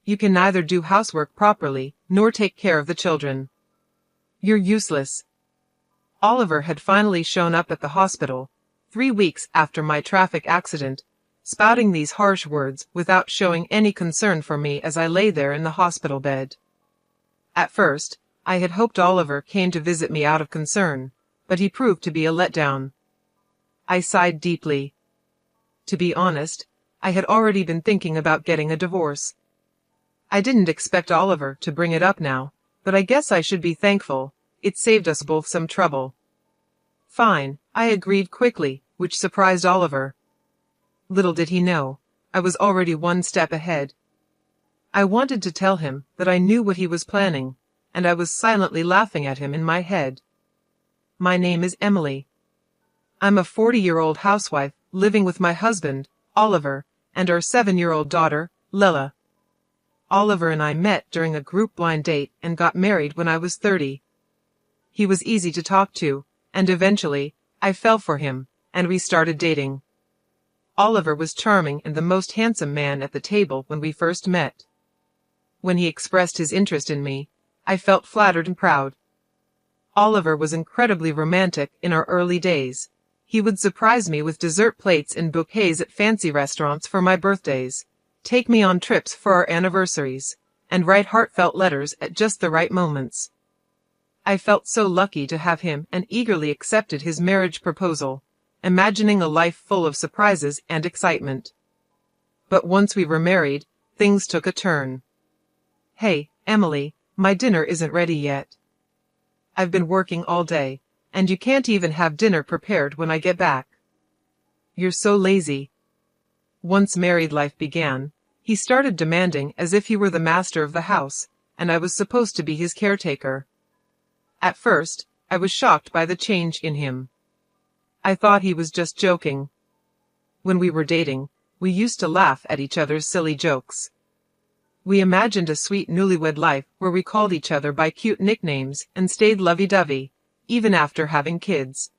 You can neither do housework properly, nor take care of the children. You're useless. Oliver had finally shown up at the hospital, 3 weeks after my traffic accident, spouting these harsh words without showing any concern for me as I lay there in the hospital bed. At first, I had hoped Oliver came to visit me out of concern, but he proved to be a letdown. I sighed deeply. To be honest, I had already been thinking about getting a divorce. I didn't expect Oliver to bring it up now, but I guess I should be thankful. It saved us both some trouble. Fine, I agreed quickly, which surprised Oliver. Little did he know, I was already one step ahead. I wanted to tell him that I knew what he was planning, and I was silently laughing at him in my head. My name is Emily. I'm a 40-year-old housewife living with my husband, Oliver, and our 7-year-old daughter, Lella. Oliver and I met during a group blind date and got married when I was 30. He was easy to talk to, and eventually, I fell for him, and we started dating. Oliver was charming and the most handsome man at the table when we first met. When he expressed his interest in me, I felt flattered and proud. Oliver was incredibly romantic in our early days. He would surprise me with dessert plates and bouquets at fancy restaurants for my birthdays, take me on trips for our anniversaries, and write heartfelt letters at just the right moments. I felt so lucky to have him and eagerly accepted his marriage proposal, imagining a life full of surprises and excitement. But once we were married, things took a turn. Hey, Emily, my dinner isn't ready yet. I've been working all day, and you can't even have dinner prepared when I get back. You're so lazy. Once married life began, he started demanding as if he were the master of the house, and I was supposed to be his caretaker. At first, I was shocked by the change in him. I thought he was just joking. When we were dating, we used to laugh at each other's silly jokes. We imagined a sweet newlywed life where we called each other by cute nicknames and stayed lovey-dovey, even after having kids.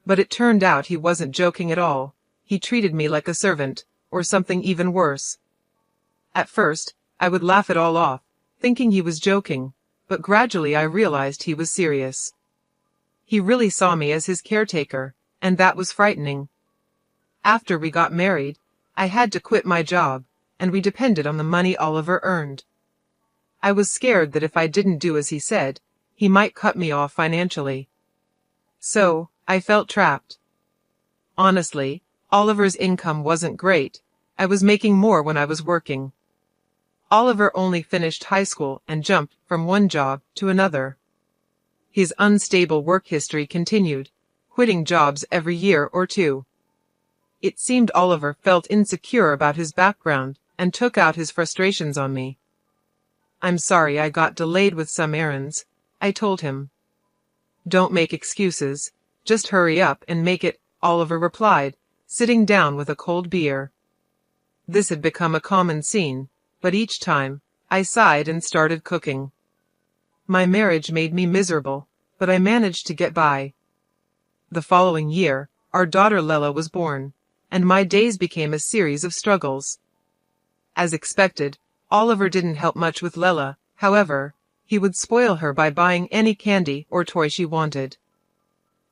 But it turned out he wasn't joking at all. He treated me like a servant, or something even worse. At first, I would laugh it all off, thinking he was joking, but gradually I realized he was serious. He really saw me as his caretaker, and that was frightening. After we got married, I had to quit my job, and we depended on the money Oliver earned. I was scared that if I didn't do as he said, he might cut me off financially. So, I felt trapped. Honestly, Oliver's income wasn't great. I was making more when I was working. Oliver only finished high school and jumped from one job to another. His unstable work history continued, quitting jobs every year or two. It seemed Oliver felt insecure about his background and took out his frustrations on me. I'm sorry I got delayed with some errands, I told him. Don't make excuses, just hurry up and make it, Oliver replied, sitting down with a cold beer. This had become a common scene, but each time, I sighed and started cooking. My marriage made me miserable, but I managed to get by. The following year, our daughter Lella was born, and my days became a series of struggles. As expected, Oliver didn't help much with Lella. However, he would spoil her by buying any candy or toy she wanted.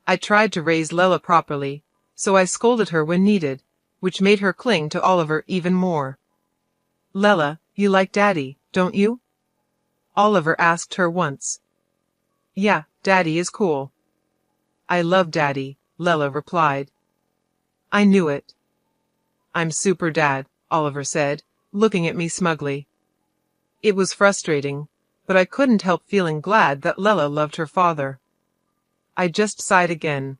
I tried to raise Lella properly, so I scolded her when needed, which made her cling to Oliver even more. Lella, you like Daddy, don't you? Oliver asked her once. Yeah, Daddy is cool. I love Daddy, Lella replied. I knew it. I'm super dad, Oliver said, looking at me smugly. It was frustrating, but I couldn't help feeling glad that Lella loved her father. I just sighed again.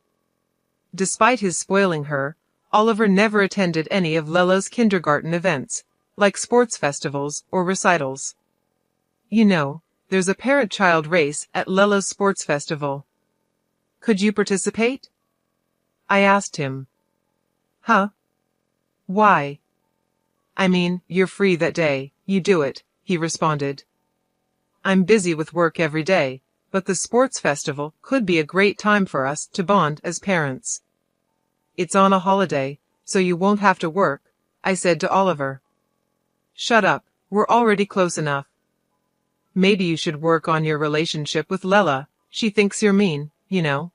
Despite his spoiling her, Oliver never attended any of Lella's kindergarten events, like sports festivals or recitals. You know, there's a parent-child race at Lella's sports festival. Could you participate? I asked him. Huh? Why? I mean, you're free that day, you do it, he responded. I'm busy with work every day, but the sports festival could be a great time for us to bond as parents. It's on a holiday, so you won't have to work, I said to Oliver. Shut up, We're already close enough. Maybe you should work on your relationship with Lela. She thinks you're mean, you know.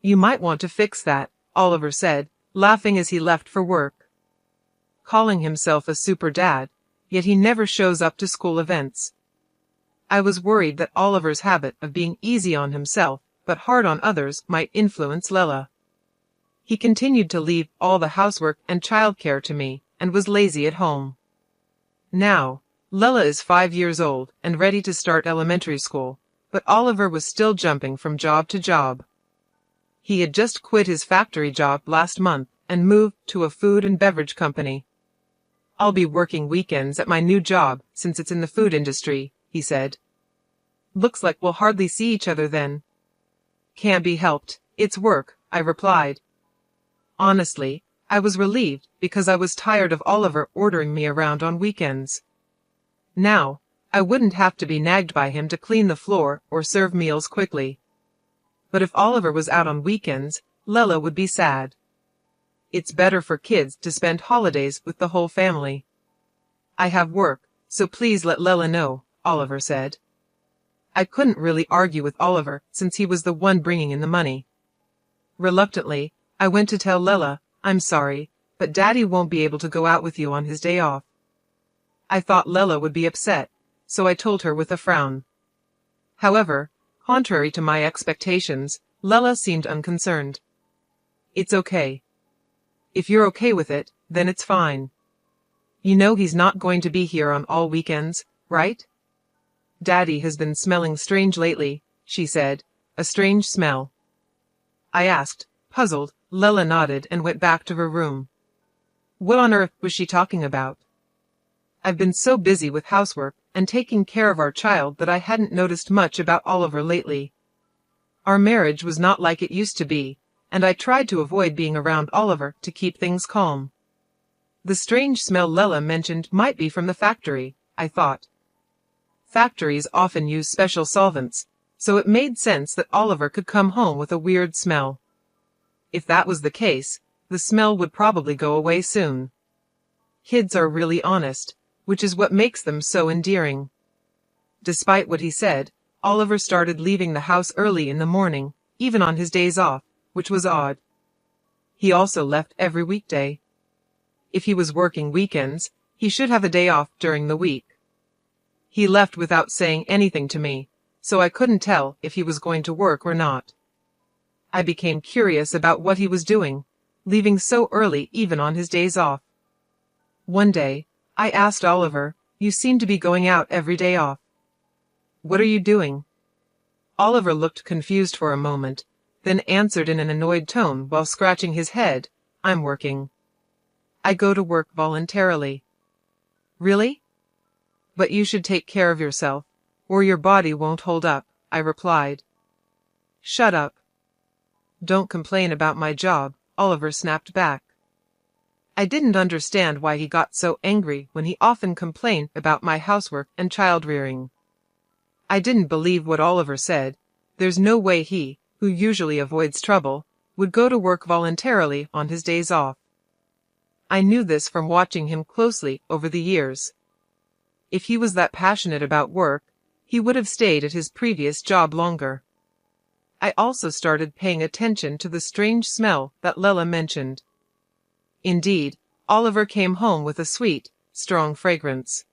You might want to fix that, Oliver said, laughing as he left for work. Calling himself a super dad, yet he never shows up to school events. I was worried that Oliver's habit of being easy on himself but hard on others might influence Lela. He continued to leave all the housework and childcare to me, and was lazy at home. Now, Lela is 5 years old and ready to start elementary school, but Oliver was still jumping from job to job. He had just quit his factory job last month and moved to a food and beverage company. I'll be working weekends at my new job since it's in the food industry, he said. Looks like we'll hardly see each other then. Can't be helped, it's work, I replied. Honestly, I was relieved because I was tired of Oliver ordering me around on weekends. Now, I wouldn't have to be nagged by him to clean the floor or serve meals quickly. But if Oliver was out on weekends, Lela would be sad. It's better for kids to spend holidays with the whole family. I have work, so please let Lela know, Oliver said. I couldn't really argue with Oliver since he was the one bringing in the money. Reluctantly, I went to tell Lela, I'm sorry, but Daddy won't be able to go out with you on his day off. I thought Lela would be upset, so I told her with a frown. However, contrary to my expectations, Lela seemed unconcerned. It's okay. If you're okay with it, then it's fine. You know he's not going to be here on all weekends, right? Daddy has been smelling strange lately, she said, a strange smell. I asked, puzzled. Lela nodded and went back to her room. What on earth was she talking about? I've been so busy with housework and taking care of our child that I hadn't noticed much about Oliver lately. Our marriage was not like it used to be, and I tried to avoid being around Oliver to keep things calm. The strange smell Lela mentioned might be from the factory, I thought. Factories often use special solvents, so it made sense that Oliver could come home with a weird smell. If that was the case, the smell would probably go away soon. Kids are really honest, which is what makes them so endearing. Despite what he said, Oliver started leaving the house early in the morning, even on his days off, which was odd. He also left every weekday. If he was working weekends, he should have a day off during the week. He left without saying anything to me, so I couldn't tell if he was going to work or not. I became curious about what he was doing, leaving so early even on his days off. One day, I asked Oliver, you seem to be going out every day off. What are you doing? Oliver looked confused for a moment, then answered in an annoyed tone while scratching his head, I'm working. I go to work voluntarily. Really? But you should take care of yourself, or your body won't hold up, I replied. Shut up. Don't complain about my job, Oliver snapped back. I didn't understand why he got so angry when he often complained about my housework and child-rearing. I didn't believe what Oliver said. There's no way he, who usually avoids trouble, would go to work voluntarily on his days off. I knew this from watching him closely over the years. If he was that passionate about work, he would have stayed at his previous job longer. I also started paying attention to the strange smell that Lela mentioned. Indeed, Oliver came home with a sweet, strong fragrance.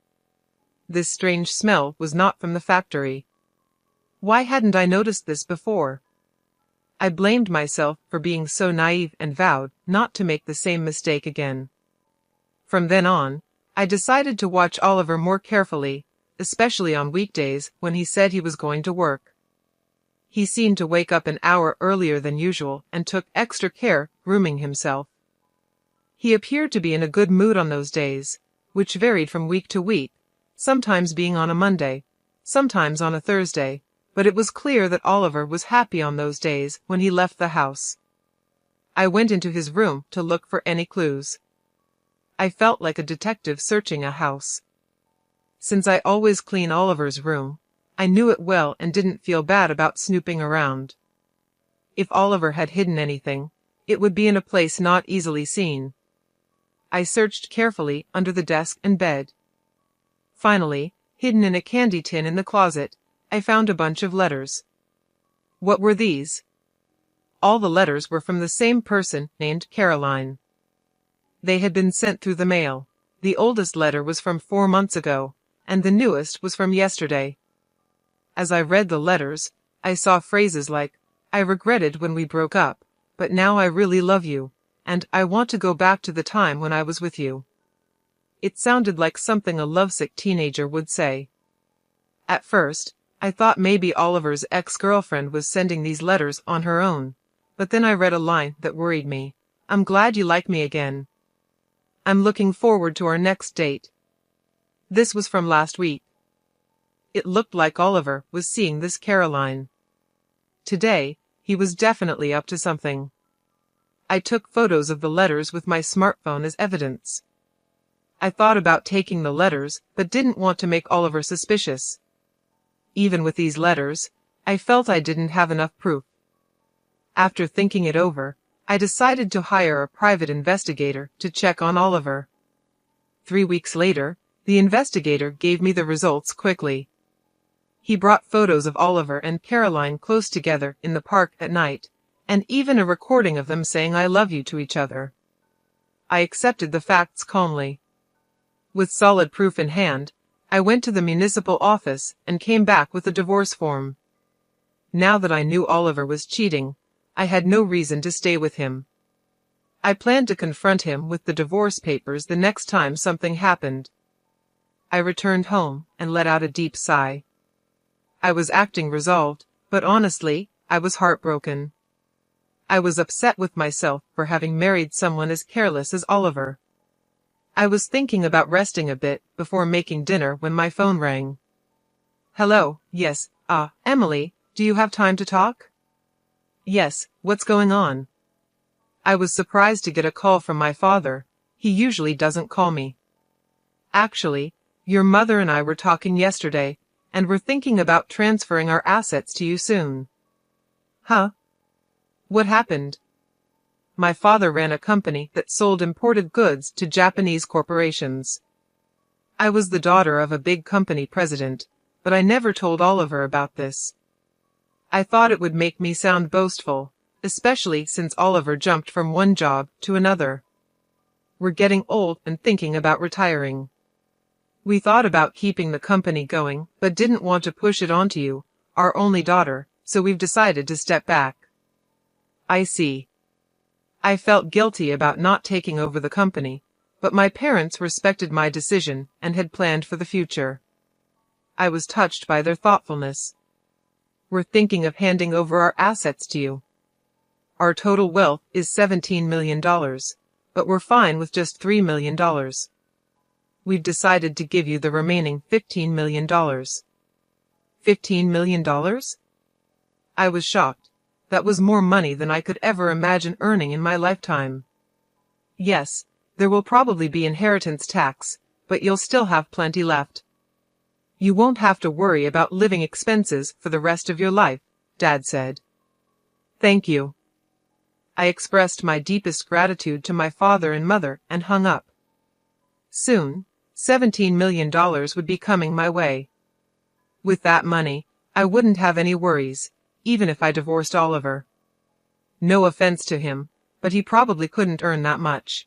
This strange smell was not from the factory. Why hadn't I noticed this before? I blamed myself for being so naive and vowed not to make the same mistake again. From then on, I decided to watch Oliver more carefully, especially on weekdays when he said he was going to work. He seemed to wake up an hour earlier than usual and took extra care grooming himself. He appeared to be in a good mood on those days, which varied from week to week, sometimes being on a Monday, sometimes on a Thursday, but it was clear that Oliver was happy on those days when he left the house. I went into his room to look for any clues. I felt like a detective searching a house. Since I always clean Oliver's room, I knew it well and didn't feel bad about snooping around. If Oliver had hidden anything, it would be in a place not easily seen. I searched carefully under the desk and bed. Finally, hidden in a candy tin in the closet, I found a bunch of letters. What were these? All the letters were from the same person, named Caroline. They had been sent through the mail. The oldest letter was from 4 months ago, and the newest was from yesterday. As I read the letters, I saw phrases like, "I regretted when we broke up, but now I really love you," and "I want to go back to the time when I was with you." It sounded like something a lovesick teenager would say. At first, I thought maybe Oliver's ex-girlfriend was sending these letters on her own, but then I read a line that worried me. "I'm glad you like me again. I'm looking forward to our next date." This was from last week. It looked like Oliver was seeing this Caroline. Today, he was definitely up to something. I took photos of the letters with my smartphone as evidence. I thought about taking the letters, but didn't want to make Oliver suspicious. Even with these letters, I felt I didn't have enough proof. After thinking it over, I decided to hire a private investigator to check on Oliver. 3 weeks later, the investigator gave me the results quickly. He brought photos of Oliver and Caroline close together in the park at night, and even a recording of them saying "I love you" to each other. I accepted the facts calmly. With solid proof in hand, I went to the municipal office and came back with a divorce form. Now that I knew Oliver was cheating, I had no reason to stay with him. I planned to confront him with the divorce papers the next time something happened. I returned home and let out a deep sigh. I was acting resolved, but honestly, I was heartbroken. I was upset with myself for having married someone as careless as Oliver. I was thinking about resting a bit before making dinner when my phone rang. "Hello, yes, Emily, do you have time to talk?" "Yes, what's going on?" I was surprised to get a call from my father. He usually doesn't call me. "Actually, your mother and I were talking yesterday, and we're thinking about transferring our assets to you soon." "Huh? What happened?" My father ran a company that sold imported goods to Japanese corporations. I was the daughter of a big company president, but I never told Oliver about this. I thought it would make me sound boastful, especially since Oliver jumped from one job to another. We're getting old and thinking about retiring. We thought about keeping the company going, but didn't want to push it onto you, our only daughter, so we've decided to step back. I see. I felt guilty about not taking over the company, but my parents respected my decision and had planned for the future. I was touched by their thoughtfulness. "We're thinking of handing over our assets to you. Our total wealth is $17 million, but we're fine with just $3 million. We've decided to give you the remaining $15 million. $15 million? I was shocked. That was more money than I could ever imagine earning in my lifetime. "Yes, there will probably be inheritance tax, but you'll still have plenty left. You won't have to worry about living expenses for the rest of your life," Dad said. "Thank you." I expressed my deepest gratitude to my father and mother and hung up. Soon, $17 million would be coming my way. With that money, I wouldn't have any worries, even if I divorced Oliver. No offense to him, but he probably couldn't earn that much.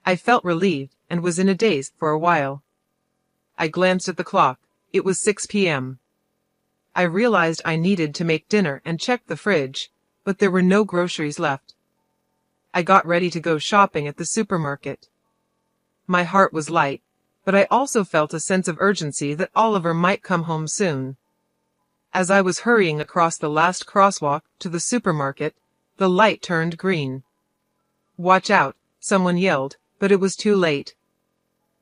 I felt relieved and was in a daze for a while. I glanced at the clock. It was 6 p.m. I realized I needed to make dinner and checked the fridge, but there were no groceries left. I got ready to go shopping at the supermarket. My heart was light, but I also felt a sense of urgency that Oliver might come home soon. As I was hurrying across the last crosswalk to the supermarket, the light turned green. "Watch out," someone yelled, but it was too late.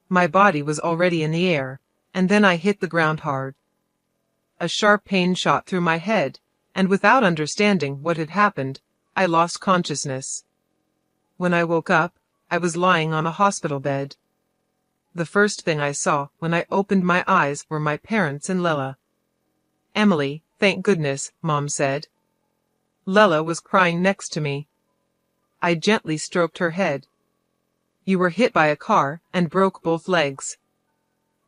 My body was already in the air, and then I hit the ground hard. A sharp pain shot through my head, and without understanding what had happened, I lost consciousness. When I woke up, I was lying on a hospital bed. The first thing I saw when I opened my eyes were my parents and Lila. "Emily, thank goodness," Mom said. Lila was crying next to me. I gently stroked her head. "You were hit by a car and broke both legs."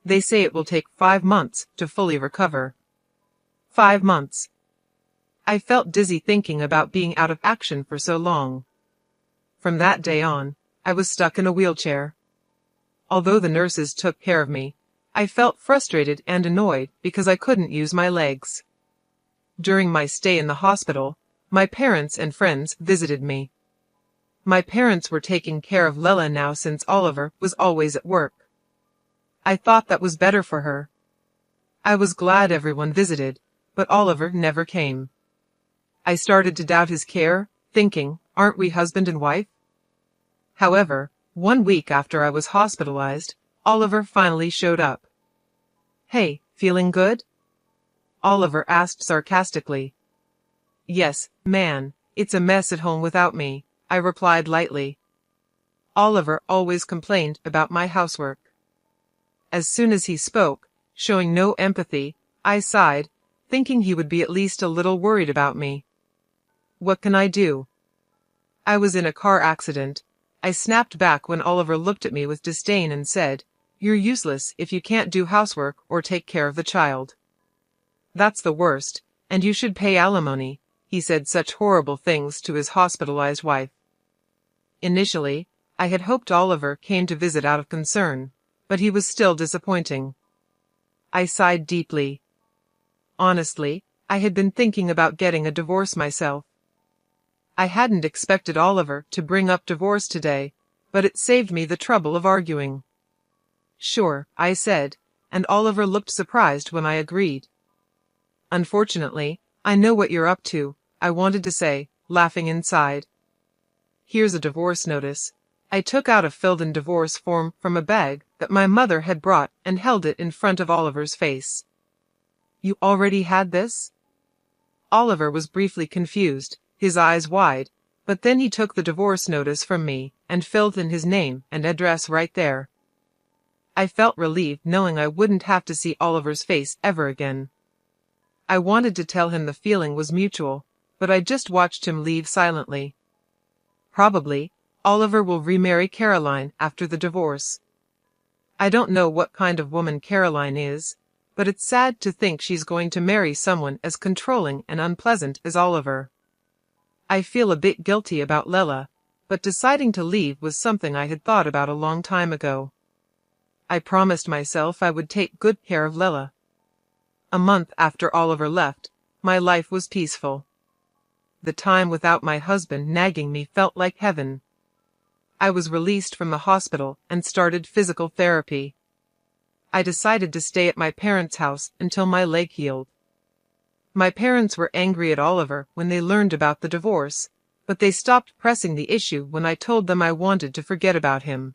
They say it will take 5 months to fully recover. 5 months. I felt dizzy thinking about being out of action for so long. From that day on, I was stuck in a wheelchair. Although the nurses took care of me, I felt frustrated and annoyed because I couldn't use my legs. During my stay in the hospital, my parents and friends visited me. My parents were taking care of Lela now since Oliver was always at work. I thought that was better for her. I was glad everyone visited, but Oliver never came. I started to doubt his care, thinking, aren't we husband and wife? However, 1 week after I was hospitalized, Oliver finally showed up. Hey, feeling good? Oliver asked sarcastically. Yes, man, it's a mess at home without me, I replied lightly. Oliver always complained about my housework. As soon as he spoke, showing no empathy, I sighed, thinking he would be at least a little worried about me. What can I do? I was in a car accident. I snapped back when Oliver looked at me with disdain and said, "You're useless if you can't do housework or take care of the child." That's the worst, and you should pay alimony. He said such horrible things to his hospitalized wife. Initially, I had hoped Oliver came to visit out of concern, but he was still disappointing. I sighed deeply. Honestly, I had been thinking about getting a divorce myself. I hadn't expected Oliver to bring up divorce today, but it saved me the trouble of arguing. Sure, I said, and Oliver looked surprised when I agreed. Unfortunately, I know what you're up to, I wanted to say, laughing inside. Here's a divorce notice. I took out a filled-in divorce form from a bag that my mother had brought and held it in front of Oliver's face. You already had this? Oliver was briefly confused, his eyes wide, but then he took the divorce notice from me and filled in his name and address right there. I felt relieved knowing I wouldn't have to see Oliver's face ever again. I wanted to tell him the feeling was mutual, but I just watched him leave silently. Probably, Oliver will remarry Caroline after the divorce. I don't know what kind of woman Caroline is, but it's sad to think she's going to marry someone as controlling and unpleasant as Oliver. I feel a bit guilty about Lela, but deciding to leave was something I had thought about a long time ago. I promised myself I would take good care of Lela. A month after Oliver left, my life was peaceful. The time without my husband nagging me felt like heaven. I was released from the hospital and started physical therapy. I decided to stay at my parents' house until my leg healed. My parents were angry at Oliver when they learned about the divorce, but they stopped pressing the issue when I told them I wanted to forget about him.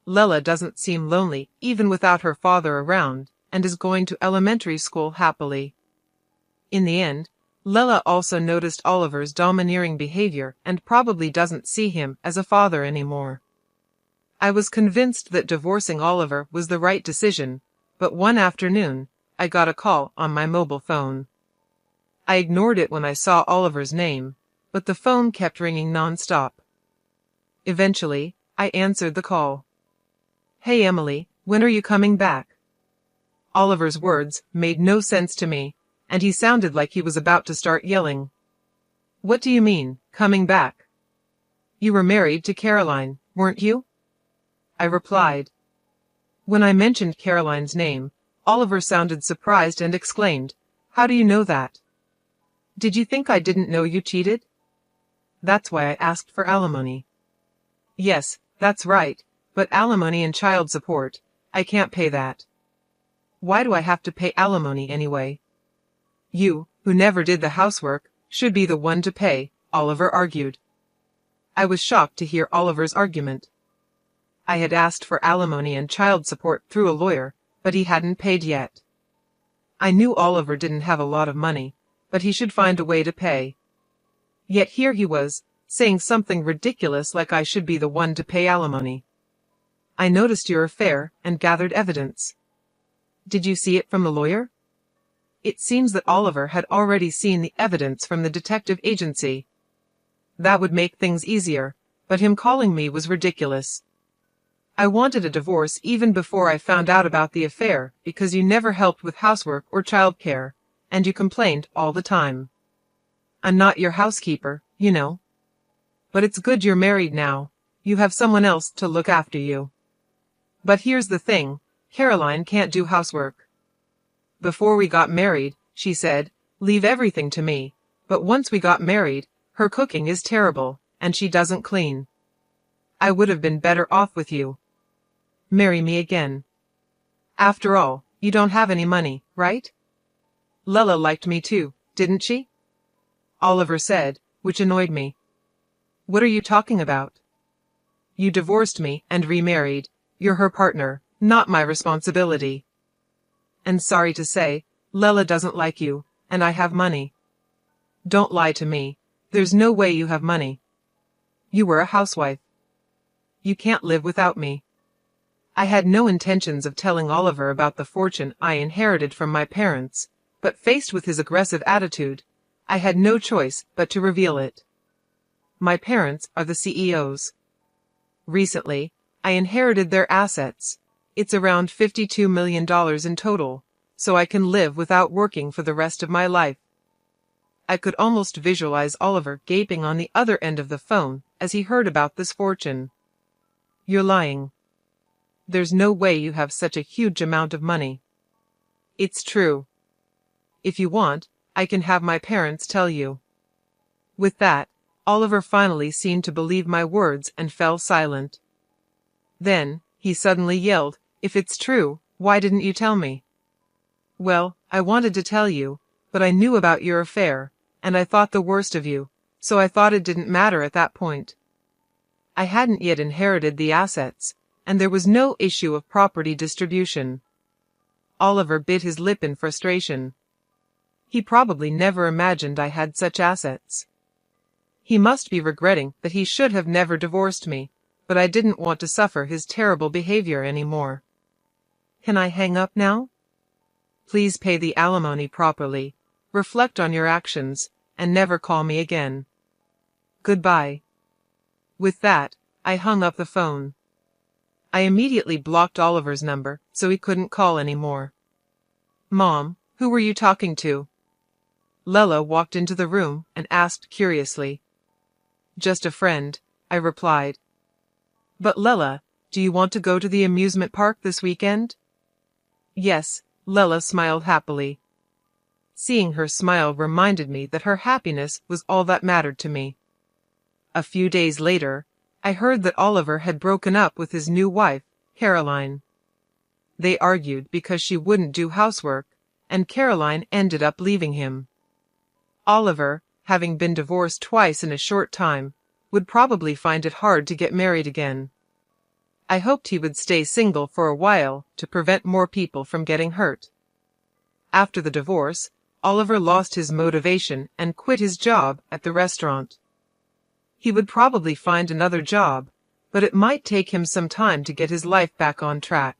Lela doesn't seem lonely even without her father around, and is going to elementary school happily. In the end, Lela also noticed Oliver's domineering behavior and probably doesn't see him as a father anymore. I was convinced that divorcing Oliver was the right decision, but one afternoon, I got a call on my mobile phone. I ignored it when I saw Oliver's name, but the phone kept ringing non-stop. Eventually, I answered the call. Hey Emily, when are you coming back? Oliver's words made no sense to me, and he sounded like he was about to start yelling. What do you mean, coming back? You were married to Caroline, weren't you? I replied. When I mentioned Caroline's name, Oliver sounded surprised and exclaimed, How do you know that? Did you think I didn't know you cheated? That's why I asked for alimony. Yes, that's right, but alimony and child support, I can't pay that. Why do I have to pay alimony anyway? You, who never did the housework, should be the one to pay, Oliver argued. I was shocked to hear Oliver's argument. I had asked for alimony and child support through a lawyer, but he hadn't paid yet. I knew Oliver didn't have a lot of money, but he should find a way to pay. Yet here he was, saying something ridiculous like I should be the one to pay alimony. I noticed your affair and gathered evidence. Did you see it from the lawyer? It seems that Oliver had already seen the evidence from the detective agency. That would make things easier, but him calling me was ridiculous. I wanted a divorce even before I found out about the affair because you never helped with housework or childcare, and you complained all the time. I'm not your housekeeper, you know. But it's good you're married now. You have someone else to look after you. But here's the thing, Caroline can't do housework. Before we got married, she said, leave everything to me, but once we got married, her cooking is terrible, and she doesn't clean. I would have been better off with you. Marry me again. After all, you don't have any money, right? Lella liked me too, didn't she? Oliver said, which annoyed me. What are you talking about? You divorced me and remarried. You're her partner, not my responsibility. And sorry to say, Lella doesn't like you, and I have money. Don't lie to me. There's no way you have money. You were a housewife. You can't live without me. I had no intentions of telling Oliver about the fortune I inherited from my parents, but faced with his aggressive attitude, I had no choice but to reveal it. My parents are the CEOs. Recently, I inherited their assets. It's around $52 million in total, so I can live without working for the rest of my life. I could almost visualize Oliver gaping on the other end of the phone as he heard about this fortune. You're lying. There's no way you have such a huge amount of money. It's true. If you want, I can have my parents tell you. With that, Oliver finally seemed to believe my words and fell silent. Then, he suddenly yelled, if it's true, why didn't you tell me? Well, I wanted to tell you, but I knew about your affair, and I thought the worst of you, so I thought it didn't matter at that point. I hadn't yet inherited the assets, and there was no issue of property distribution. Oliver bit his lip in frustration. He probably never imagined I had such assets. He must be regretting that he should have never divorced me, but I didn't want to suffer his terrible behavior anymore. Can I hang up now? Please pay the alimony properly, reflect on your actions, and never call me again. Goodbye. With that, I hung up the phone. I immediately blocked Oliver's number so he couldn't call anymore. Mom, who were you talking to? Lella walked into the room and asked curiously. Just a friend, I replied. But Lella, do you want to go to the amusement park this weekend? Yes, Lella smiled happily. Seeing her smile reminded me that her happiness was all that mattered to me. A few days later, I heard that Oliver had broken up with his new wife, Caroline. They argued because she wouldn't do housework, and Caroline ended up leaving him. Oliver, having been divorced twice in a short time, would probably find it hard to get married again. I hoped he would stay single for a while to prevent more people from getting hurt. After the divorce, Oliver lost his motivation and quit his job at the restaurant. He would probably find another job, but it might take him some time to get his life back on track.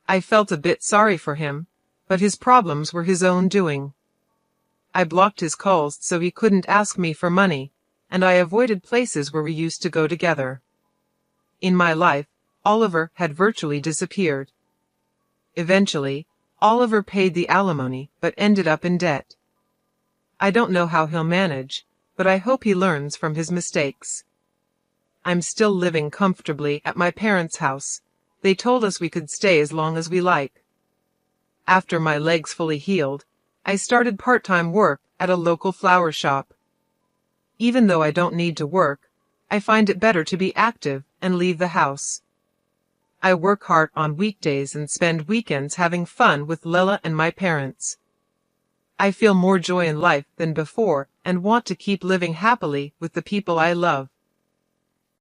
I felt a bit sorry for him, but his problems were his own doing. I blocked his calls so he couldn't ask me for money, and I avoided places where we used to go together. In my life, Oliver had virtually disappeared. Eventually, Oliver paid the alimony but ended up in debt. I don't know how he'll manage, but I hope he learns from his mistakes. I'm still living comfortably at my parents' house. They told us we could stay as long as we like. After my legs fully healed, I started part-time work at a local flower shop. Even though I don't need to work, I find it better to be active and leave the house. I work hard on weekdays and spend weekends having fun with Lella and my parents. I feel more joy in life than before and want to keep living happily with the people I love.